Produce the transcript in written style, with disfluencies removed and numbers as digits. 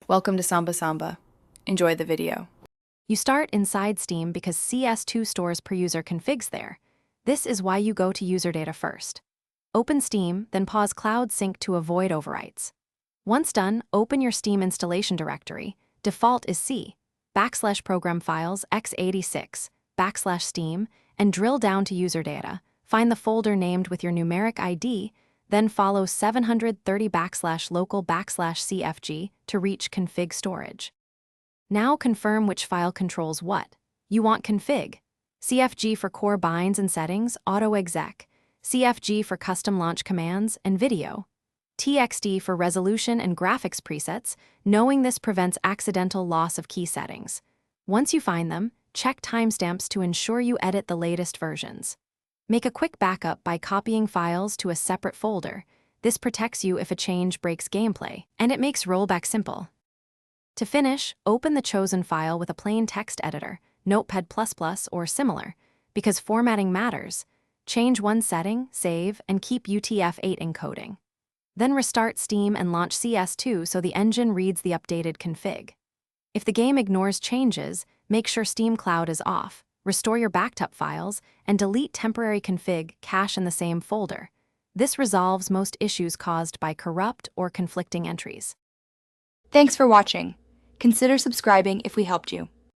Welcome to Samba Samba. Enjoy the video. You start inside Steam because Cs2 stores per user configs there. This is why you go to user data first. Open Steam, then pause Cloud Sync to avoid overwrites. Once done, open your Steam installation directory. Default is C, /program files x86, /Steam, and drill down to user data. Find the folder named with your numeric ID, then follow 730 /local /CFG to reach config storage. Now confirm which file controls what. You want config. CFG for core binds and settings, auto exec. CFG for custom launch commands and video. TXD for resolution and graphics presets, knowing this prevents accidental loss of key settings. Once you find them, check timestamps to ensure you edit the latest versions. Make a quick backup by copying files to a separate folder. This protects you if a change breaks gameplay, and it makes rollback simple. To finish, open the chosen file with a plain text editor, Notepad++ or similar, because formatting matters. Change one setting, save, and keep UTF-8 encoding. Then restart Steam and launch CS2 so the engine reads the updated config. If the game ignores changes, make sure Steam Cloud is off, restore your backed up files, and delete temporary config cache in the same folder. This resolves most issues caused by corrupt or conflicting entries. Thanks for watching. Consider subscribing if we helped you.